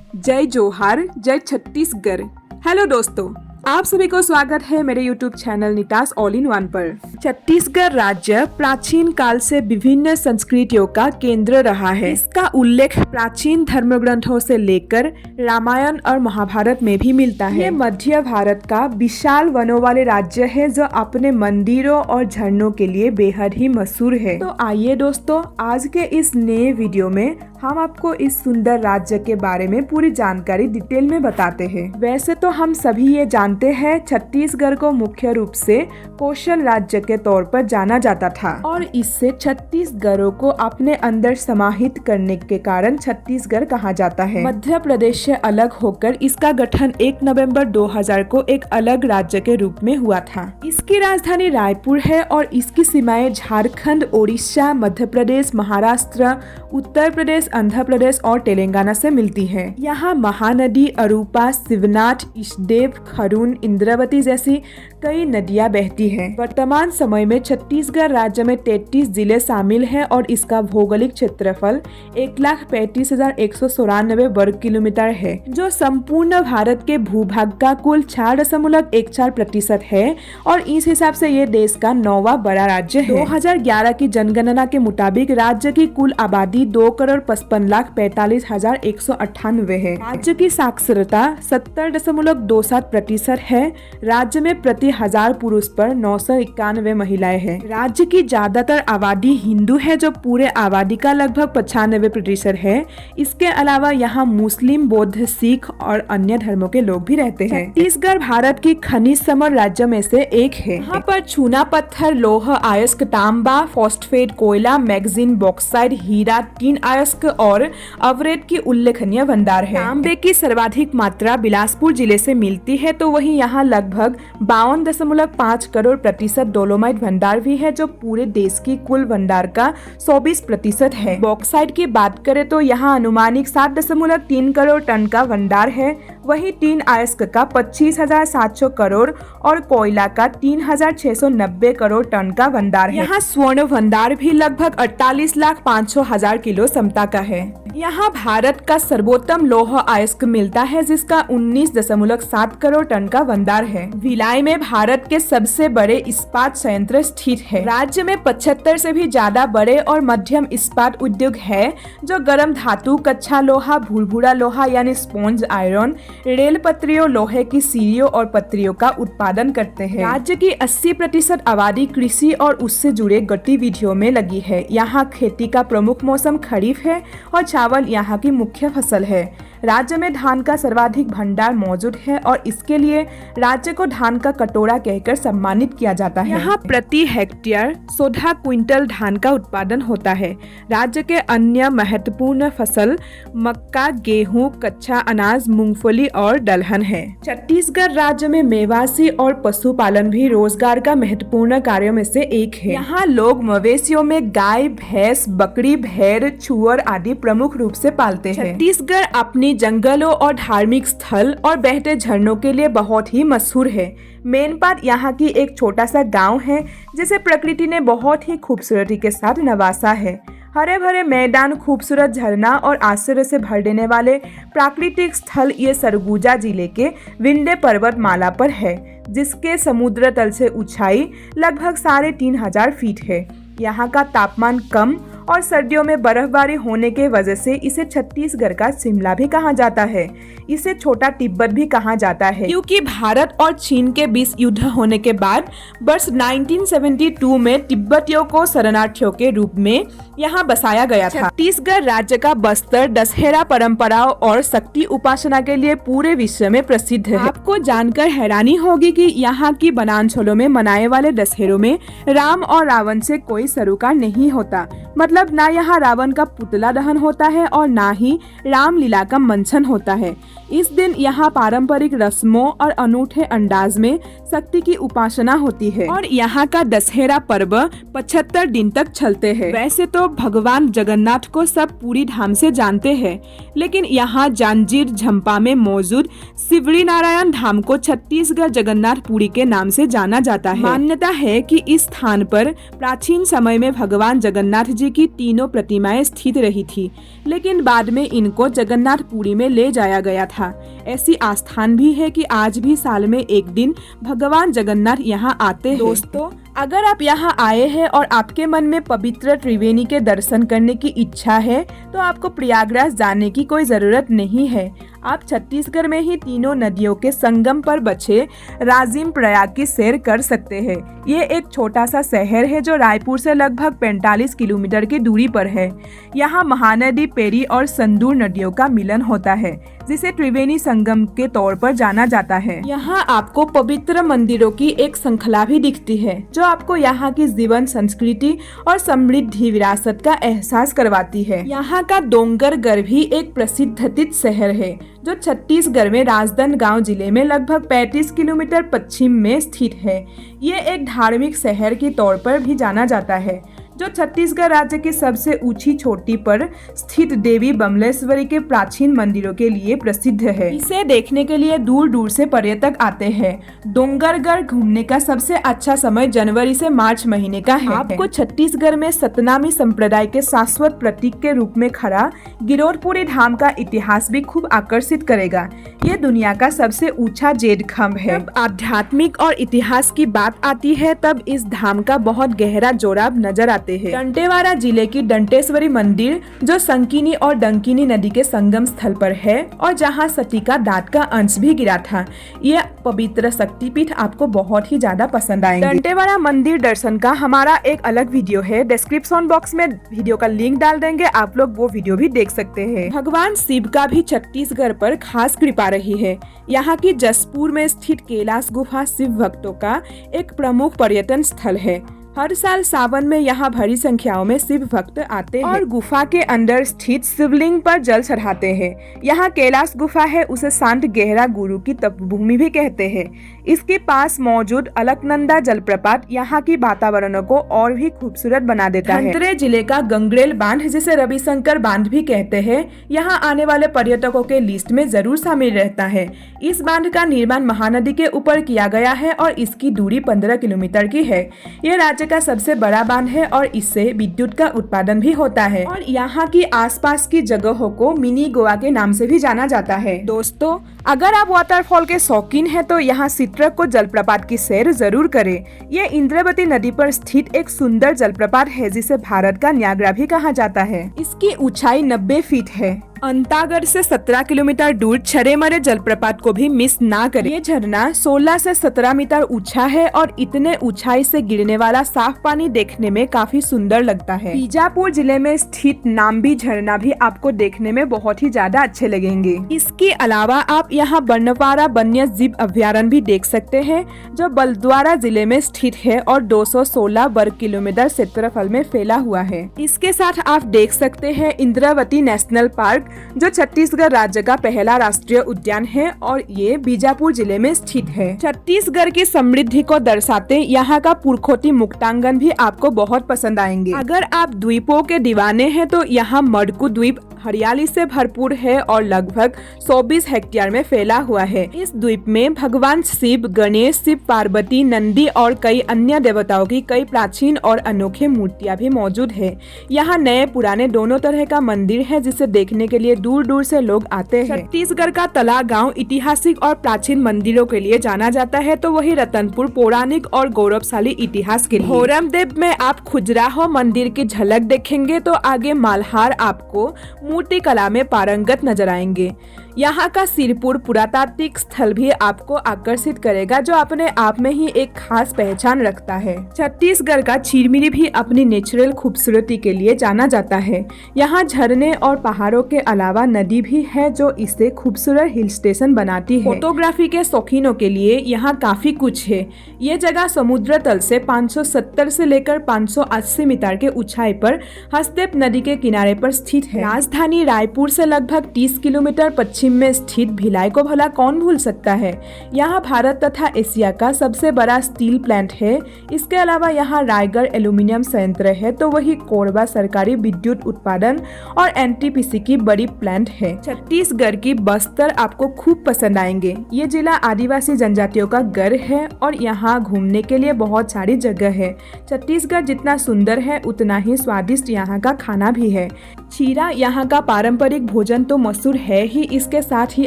जय जोहार, जय छत्तीसगढ़। हेलो दोस्तों, आप सभी को स्वागत है मेरे YouTube channel Nitas all in one पर। छत्तीसगढ़ राज्य प्राचीन काल से विभिन्न संस्कृतियों का केंद्र रहा है। इसका उल्लेख प्राचीन धर्म ग्रंथों से लेकर रामायण और महाभारत में भी मिलता है। ये मध्य भारत का विशाल वनों वाले राज्य है जो अपने मंदिरों और झरनों के लिए बेहद ही मशहूर है। तो आइए दोस्तों, आज के इस नए वीडियो में हम आपको इस सुंदर राज्य के बारे में पूरी जानकारी डिटेल में बताते हैं। वैसे तो हम सभी ये जानते हैं, छत्तीसगढ़ को मुख्य रूप से कौशल राज्य के तौर पर जाना जाता था और इससे छत्तीसगढ़ों को अपने अंदर समाहित करने के कारण छत्तीसगढ़ कहा जाता है। मध्य प्रदेश से अलग होकर इसका गठन 1 नवंबर 2000 को एक अलग राज्य के रूप में हुआ था। इसकी राजधानी रायपुर है और इसकी सीमाएं झारखंड, ओडिशा, मध्य प्रदेश, महाराष्ट्र, उत्तर प्रदेश, आंध्र प्रदेश और तेलंगाना से मिलती है। यहाँ महानदी अरूपा, शिवनाथ, इष्टदेव, खरून, इंद्रावती जैसी कई नदियाँ बहती हैं। वर्तमान समय में छत्तीसगढ़ राज्य में 33 जिले शामिल हैं और इसका भौगोलिक क्षेत्रफल 1,35,194 वर्ग किलोमीटर है, जो संपूर्ण भारत के भूभाग का कुल 4.14% है और इस हिसाब से ये देश का 9वां बड़ा राज्य है। 2011 की जनगणना के मुताबिक राज्य की कुल आबादी 2,55,45,198 है। राज्य की साक्षरता 70.27% है। राज्य में प्रति 1000 पुरुष पर 991 महिलाएं हैं। राज्य की ज्यादातर आबादी हिंदू है, जो पूरे आबादी का लगभग 95% है। इसके अलावा यहाँ मुस्लिम, बौद्ध, सिख और अन्य धर्मों के लोग भी रहते हैं। छत्तीसगढ़ भारत की खनिज समृद्ध राज्य में से एक है। यहाँ पर चूना पत्थर, लौह अयस्क, तांबा, फॉस्फेट, कोयला, मैग्नीज, बॉक्साइट, हीरा, टीन अयस्क और अवरेद की उल्लेखनीय भंडार है। तांबे की सर्वाधिक मात्रा बिलासपुर जिले से मिलती है, तो वहीं यहाँ लगभग 52.5 करोड़ प्रतिशत डोलोमाइट भंडार भी है, जो पूरे देश की कुल भंडार का 24% है। बॉक्साइट की बात करें तो यहाँ अनुमानिक 7.3 करोड़ टन का भंडार है। वहीं टीन अयस्क का 25,700 करोड़ और कोयला का 3,690 करोड़ टन का भंडार है। यहाँ स्वर्ण भंडार भी लगभग 48,500,000 किलो क्षमता का है। यहाँ भारत का सर्वोत्तम लौह अयस्क मिलता है, जिसका 19.7 करोड़ टन का भंडार है। भिलाई में भारत के सबसे बड़े इस्पात संयंत्र स्थित है। राज्य में 75 से भी ज्यादा बड़े और मध्यम इस्पात उद्योग है, जो गर्म धातु, कच्चा लोहा, भुरभुरा लोहा यानी स्पॉन्ज आयरन, रेल पत्रियों, लोहे की सीढ़ियों और पत्रियों का उत्पादन करते हैं। राज्य की 80% आबादी कृषि और उससे जुड़े गतिविधियों में लगी है। यहाँ खेती का प्रमुख मौसम खरीफ है और चावल यहाँ की मुख्य फसल है। राज्य में धान का सर्वाधिक भंडार मौजूद है और इसके लिए राज्य को धान का कटोरा कहकर सम्मानित किया जाता है। यहाँ प्रति हेक्टेयर 14 क्विंटल धान का उत्पादन होता है। राज्य के अन्य महत्वपूर्ण फसल मक्का, गेहूं, कच्चा अनाज, मूंगफली और दलहन है। छत्तीसगढ़ राज्य में मेवासी और पशुपालन भी रोजगार का महत्वपूर्ण कार्यों में से एक है। यहाँ लोग मवेशियों में गाय, भैंस, बकरी, भेड़, सुअर आदि प्रमुख रूप से पालते हैं। छत्तीसगढ़ अपनी जंगलों और धार्मिक स्थल और बहते झरनों के लिए बहुत ही मशहूर है। मेनपाट यहाँ की एक छोटा सा गांव है, जिसे प्रकृति ने बहुत ही खूबसूरती के साथ नवासा है। हरे भरे मैदान, खूबसूरत झरना और आश्चर्य से भर देने वाले प्राकृतिक स्थल ये सरगुजा जिले के विंध्य पर्वतमाला पर है, जिसके समुद्र तल से ऊंचाई लगभग 3,500 फीट है। यहाँ का तापमान कम और सर्दियों में बर्फबारी होने के वजह से इसे छत्तीसगढ़ का शिमला भी कहा जाता है। इसे छोटा तिब्बत भी कहा जाता है, क्योंकि भारत और चीन के बीच युद्ध होने के बाद वर्ष 1972 में तिब्बतियों को शरणार्थियों के रूप में यहाँ बसाया गया था। छत्तीसगढ़ राज्य का बस्तर दशहरा परंपराओं और शक्ति उपासना के लिए पूरे विश्व में प्रसिद्ध है। आपको जानकर हैरानी होगी कि यहाँ की वनांचलों में मनाए वाले दशहरों में राम और रावण से कोई सरोकार नहीं होता। मतलब ना यहाँ रावण का पुतला दहन होता है और ना ही रामलीला का मंचन होता है। इस दिन यहाँ पारंपरिक रस्मों और अनूठे अंदाज में शक्ति की उपासना होती है और यहाँ का दशहरा पर्व 75 दिन तक चलते हैं। वैसे तो भगवान जगन्नाथ को सब पूरी धाम से जानते हैं, लेकिन यहाँ जांजगीर झंपा में मौजूद शिवरी नारायण धाम को छत्तीसगढ़ जगन्नाथपुरी के नाम से जाना जाता है। मान्यता है कि इस स्थान पर प्राचीन समय में भगवान जगन्नाथ जी की तीनों प्रतिमाएं स्थित रही थी, लेकिन बाद में इनको जगन्नाथपुरी में ले जाया गया था। ऐसी आस्थान भी है कि आज भी साल में एक दिन भगवान जगन्नाथ यहाँ आते हैं। दोस्तों, अगर आप यहाँ आए हैं और आपके मन में पवित्र त्रिवेणी के दर्शन करने की इच्छा है तो आपको प्रयागराज जाने की कोई जरूरत नहीं है। आप छत्तीसगढ़ में ही तीनों नदियों के संगम पर बचे राजिम प्रयाग की सैर कर सकते हैं। ये एक छोटा सा शहर है जो रायपुर से लगभग 45 किलोमीटर की दूरी पर है। यहाँ महानदी, पेरी और संदूर नदियों का मिलन होता है, जिसे त्रिवेणी संगम के तौर पर जाना जाता है। यहाँ आपको पवित्र मंदिरों की एक श्रृंखला भी दिखती है, जो आपको यहाँ की जीवन संस्कृति और समृद्धि विरासत का एहसास करवाती है। यहाँ का डोंगरगढ़ भी एक प्रसिद्ध तीर्थ शहर है, जो छत्तीसगढ़ में राजनांदगांव जिले में लगभग 35 किलोमीटर पश्चिम में स्थित है। ये एक धार्मिक शहर के तौर पर भी जाना जाता है, जो छत्तीसगढ़ राज्य की सबसे ऊंची चोटी पर स्थित देवी बमलेश्वरी के प्राचीन मंदिरों के लिए प्रसिद्ध है। इसे देखने के लिए दूर दूर से पर्यटक आते हैं। डोंगरगढ़ घूमने का सबसे अच्छा समय जनवरी से मार्च महीने का है। आपको छत्तीसगढ़ में सतनामी संप्रदाय के शाश्वत प्रतीक के रूप में खड़ा गिरौदपुरी धाम का इतिहास भी खूब आकर्षित करेगा। ये दुनिया का सबसे ऊंचा जेड खम्भ है। जब आध्यात्मिक और इतिहास की बात आती है तब इस धाम का बहुत गहरा जोड़ाव नजर आता है। दंतेवाड़ा जिले की दंतेश्वरी मंदिर, जो संकिनी और डंकिनी नदी के संगम स्थल पर है और जहां सती का दांत का अंश भी गिरा था। ये पवित्र शक्तिपीठ आपको बहुत ही ज्यादा पसंद आएंगे। दंतेवाड़ा मंदिर दर्शन का हमारा एक अलग वीडियो है, डिस्क्रिप्शन बॉक्स में वीडियो का लिंक डाल देंगे, आप लोग वो वीडियो भी देख सकते हैं। भगवान शिव का भी छत्तीसगढ़ पर खास कृपा रही है। यहाँ की जसपुर में स्थित कैलाश गुफा शिव भक्तों का एक प्रमुख पर्यटन स्थल है। हर साल सावन में यहाँ भारी संख्याओं में शिव भक्त आते हैं और गुफा के अंदर स्थित शिवलिंग पर जल चढ़ाते हैं। यहाँ कैलाश गुफा है, उसे शांत गहरा गुरु की तपभूमि भी कहते हैं। इसके पास मौजूद अलकनंदा जलप्रपात यहाँ की वातावरण को और भी खूबसूरत बना देता है। धमतरी जिले का गंगरेल बांध, जिसे रविशंकर बांध भी कहते हैं, यहाँ आने वाले पर्यटकों के लिस्ट में जरूर शामिल रहता है। इस बांध का निर्माण महानदी के ऊपर किया गया है और इसकी दूरी 15 किलोमीटर की है। ये राज्य का सबसे बड़ा बांध है और इससे विद्युत का उत्पादन भी होता है और यहाँ की आसपास की जगहों को मिनी गोवा के नाम से भी जाना जाता है। दोस्तों, अगर आप वाटरफॉल के शौकीन हैं तो यहाँ सित्रको जलप्रपात की सैर जरूर करें। ये इंद्रावती नदी पर स्थित एक सुंदर जलप्रपात है, जिसे भारत का न्यागरा भी कहा जाता है। इसकी ऊंचाई 90 फीट है। अंतागढ़ से 17 किलोमीटर दूर छरेमरे जलप्रपात को भी मिस ना करें। ये झरना 16 से 17 मीटर ऊंचा है और इतने ऊंचाई से गिरने वाला साफ पानी देखने में काफी सुंदर लगता है। बीजापुर जिले में स्थित नाम्बी झरना भी आपको देखने में बहुत ही ज्यादा अच्छे लगेंगे। इसके अलावा आप यहाँ बर्नवाड़ा वन्य जीव अभ्यारण्य भी देख सकते हैं, जो बलद्वारा जिले में स्थित है और 216 वर्ग किलोमीटर क्षेत्रफल में फैला हुआ है। इसके साथ आप देख सकते हैं इंद्रावती नेशनल पार्क, जो छत्तीसगढ़ राज्य का पहला राष्ट्रीय उद्यान है और ये बीजापुर जिले में स्थित है। छत्तीसगढ़ की समृद्धि को दर्शाते यहाँ का पुरखोती मुक्तांगन भी आपको बहुत पसंद आएंगे। अगर आप द्वीपों के दीवाने हैं तो यहाँ मडकू द्वीप हरियाली से भरपूर है और लगभग 24 हेक्टेयर में फैला हुआ है। इस द्वीप में भगवान शिव, गणेश, शिव पार्वती, नंदी और कई अन्य देवताओं की कई प्राचीन और अनोखे मूर्तियां भी मौजूद है। यहाँ नए पुराने दोनों तरह का मंदिर है, जिसे देखने के लिए दूर दूर से लोग आते हैं। छत्तीसगढ़ का तला गांव ऐतिहासिक और प्राचीन मंदिरों के लिए जाना जाता है, तो वही रतनपुर पौराणिक और गौरवशाली इतिहास के लिए। होरमदेव में आप खुजराहो मंदिर की झलक देखेंगे तो आगे मालहार आपको मूर्ति कला में पारंगत नजर आएंगे। यहाँ का सिरपुर पुरातात्विक स्थल भी आपको आकर्षित करेगा, जो अपने आप में ही एक खास पहचान रखता है। छत्तीसगढ़ का चिरमिरी भी अपनी नेचुरल खूबसूरती के लिए जाना जाता है। यहाँ झरने और पहाड़ों के अलावा नदी भी है, जो इसे खूबसूरत हिल स्टेशन बनाती है। फोटोग्राफी के शौकीनों के लिए यहाँ काफी कुछ है। ये जगह समुद्र तल से 570 से लेकर 580 मीटर के ऊंचाई पर हस्तदेव नदी के किनारे पर स्थित है। राजधानी रायपुर से लगभग 30 किलोमीटर पश्चिम में स्थित भिलाई भिलाई को भला कौन भूल सकता है। यहाँ भारत तथा एशिया का सबसे बड़ा स्टील प्लांट है। इसके अलावा यहाँ रायगढ़ एल्यूमिनियम संयंत्र है, तो वही कोरबा सरकारी विद्युत उत्पादन और एनटीपीसी की बड़ी प्लांट है। छत्तीसगढ़ की बस्तर आपको खूब पसंद आएंगे। ये जिला आदिवासी जनजातियों का गढ़ है और यहाँ घूमने के लिए बहुत सारी जगह है। छत्तीसगढ़ जितना सुंदर है उतना ही स्वादिष्ट यहाँ का खाना भी है। चीरा यहाँ का पारंपरिक भोजन तो मशहूर है ही, इसके साथ ही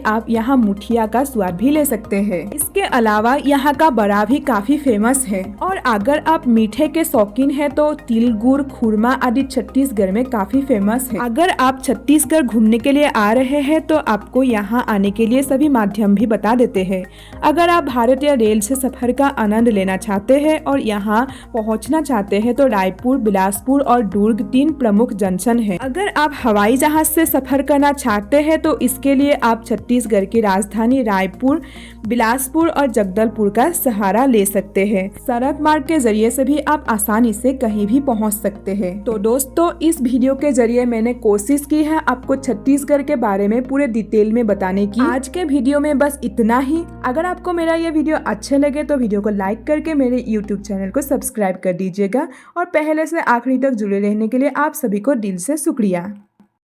आप यहाँ मुठिया का स्वाद भी ले सकते हैं। इसके अलावा यहाँ का बड़ा भी काफी फेमस है। और अगर आप मीठे के शौकीन हैं तो तिल गुड़ खुरमा आदि छत्तीसगढ़ में काफी फेमस है। अगर आप छत्तीसगढ़ घूमने के लिए आ रहे हैं तो आपको यहाँ आने के लिए सभी माध्यम भी बता देते हैं। अगर आप भारतीय रेल से सफर का आनंद लेना चाहते हैं और यहाँ पहुँचना चाहते हैं तो रायपुर, बिलासपुर और दुर्ग 3 प्रमुख जंक्शन है। अगर आप हवाई जहाज से सफर करना चाहते हैं तो इसके लिए आप छत्तीसगढ़ की राजधानी रायपुर, बिलासपुर और जगदलपुर का सहारा ले सकते हैं। सड़क मार्ग के जरिए से भी आप आसानी से कहीं भी पहुंच सकते हैं। तो दोस्तों, इस वीडियो के जरिए मैंने कोशिश की है आपको छत्तीसगढ़ के बारे में पूरे डिटेल में बताने की। आज के वीडियो में बस इतना ही। अगर आपको मेरा ये वीडियो अच्छे लगे तो वीडियो को लाइक करके मेरे YouTube चैनल को सब्सक्राइब कर दीजिएगा और पहले से आखिरी तक जुड़े रहने के लिए आप सभी को दिल से शुक्रिया।